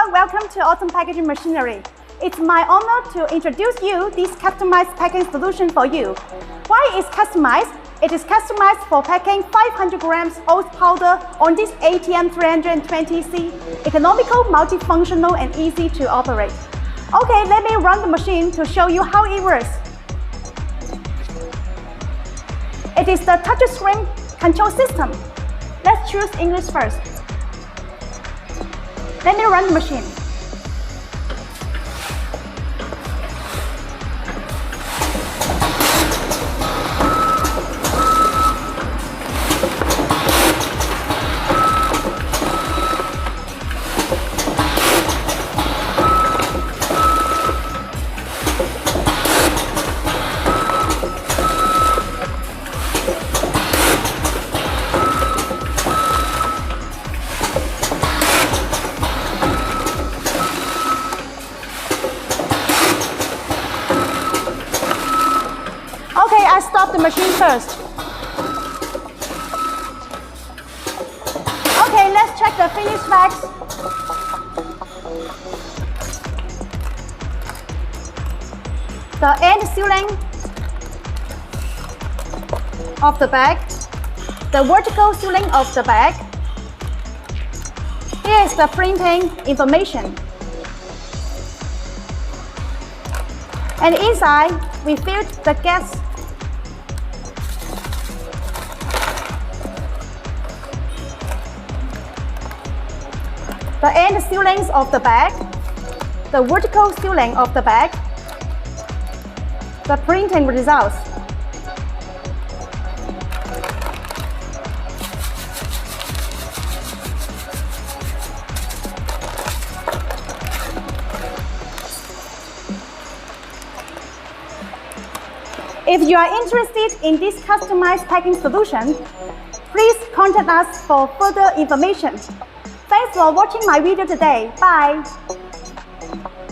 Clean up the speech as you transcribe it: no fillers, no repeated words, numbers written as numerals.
everyone, welcome to Autom Packaging Machinery. It's my honor to introduce you this customized packing solution for you. Why is customized? It is customized for packing 500 grams oat powder on this ATM-320C, economical, multifunctional, and easy to operate. Okay, let me run the machine to show you how it works. It is the touchscreen control system. Let's choose English first. Let me run the machine. Okay, I stop the machine first. Okay, let's check the finished bags. The end sealing of the bag, the vertical sealing of the bag. Here is the printing information. And inside, we filled the gas. The end sealings of the bag, the vertical sealing of the bag, the printing results. If you are interested in this customized packing solution, please contact us for further information. Thanks for watching my video today. Bye!